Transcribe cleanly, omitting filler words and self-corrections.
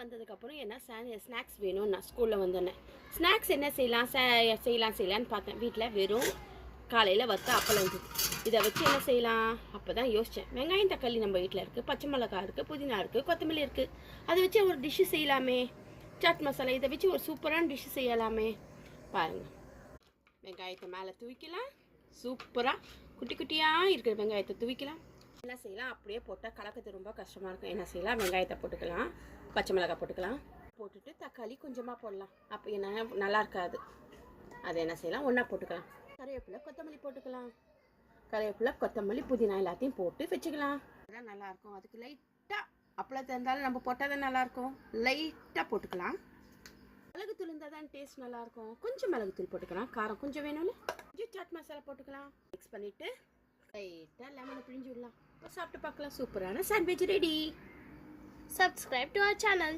வந்ததுக்கப்புறம் என்ன ஸ்நாக்ஸ் வேணும். நான் ஸ்கூலில் வந்தோன்னே ஸ்நாக்ஸ் என்ன செய்யலான்னு பார்த்தேன். வீட்டில் வெறும் காலையில் வத்த அப்பளம் இருந்தது. இதை வச்சு என்ன செய்யலாம் அப்போ தான் யோசித்தேன். வெங்காயம் தக்காளி நம்ம வீட்டில் இருக்குது, பச்சை மிளகாய் இருக்குது, புதினா இருக்குது, கொத்தமல்லி இருக்குது. அதை வச்சு ஒரு டிஷ்ஷு செய்யலாமே. சாட் மசாலா இதை வச்சு ஒரு சூப்பரான டிஷ்ஷு செய்யலாமே. பாருங்கள், வெங்காயத்தை மேலே தூவிக்கலாம். சூப்பராக குட்டி குட்டியாக இருக்கிற வெங்காயத்தை தூவிக்கலாம். என்ன செய்யலாம், அப்படியே போட்டால் கலக்கிறது ரொம்ப கஷ்டமாக இருக்கும். என்ன செய்யலாம், வெங்காயத்தை போட்டுக்கலாம், பச்சை மிளகாய் போட்டுக்கலாம், போட்டுட்டு தக்காளி கொஞ்சமாக போடலாம். அப்போ என்ன நல்லா இருக்காது. அதை என்ன செய்யலாம், ஒன்றா போட்டுக்கலாம். கருவேப்பிலை கொத்தமல்லி போட்டுக்கலாம். கருவேப்பிலை கொத்தமல்லி புதினா எல்லாத்தையும் போட்டு வச்சுக்கலாம். அதுதான் நல்லாயிருக்கும். அதுக்கு லைட்டாக அப்பளத்தை இருந்தாலும் நம்ம போட்டால் தான் நல்லாயிருக்கும். லைட்டாக போட்டுக்கலாம். மிளகுத்தூள் இருந்தால் தான் டேஸ்ட் நல்லாயிருக்கும். கொஞ்சம் மிளகுத்தூள் போட்டுக்கலாம். காரம் கொஞ்சம் வேணும்ல, கொஞ்சம் சாட் மசாலா போட்டுக்கலாம். மிக்ஸ் பண்ணிவிட்டு லைட்டாக லெமனை பிழிஞ்சு விடலாம். சாப்பிட்டு பார்க்கலாம். சூப்பரான sandwich ready. Subscribe to our channel.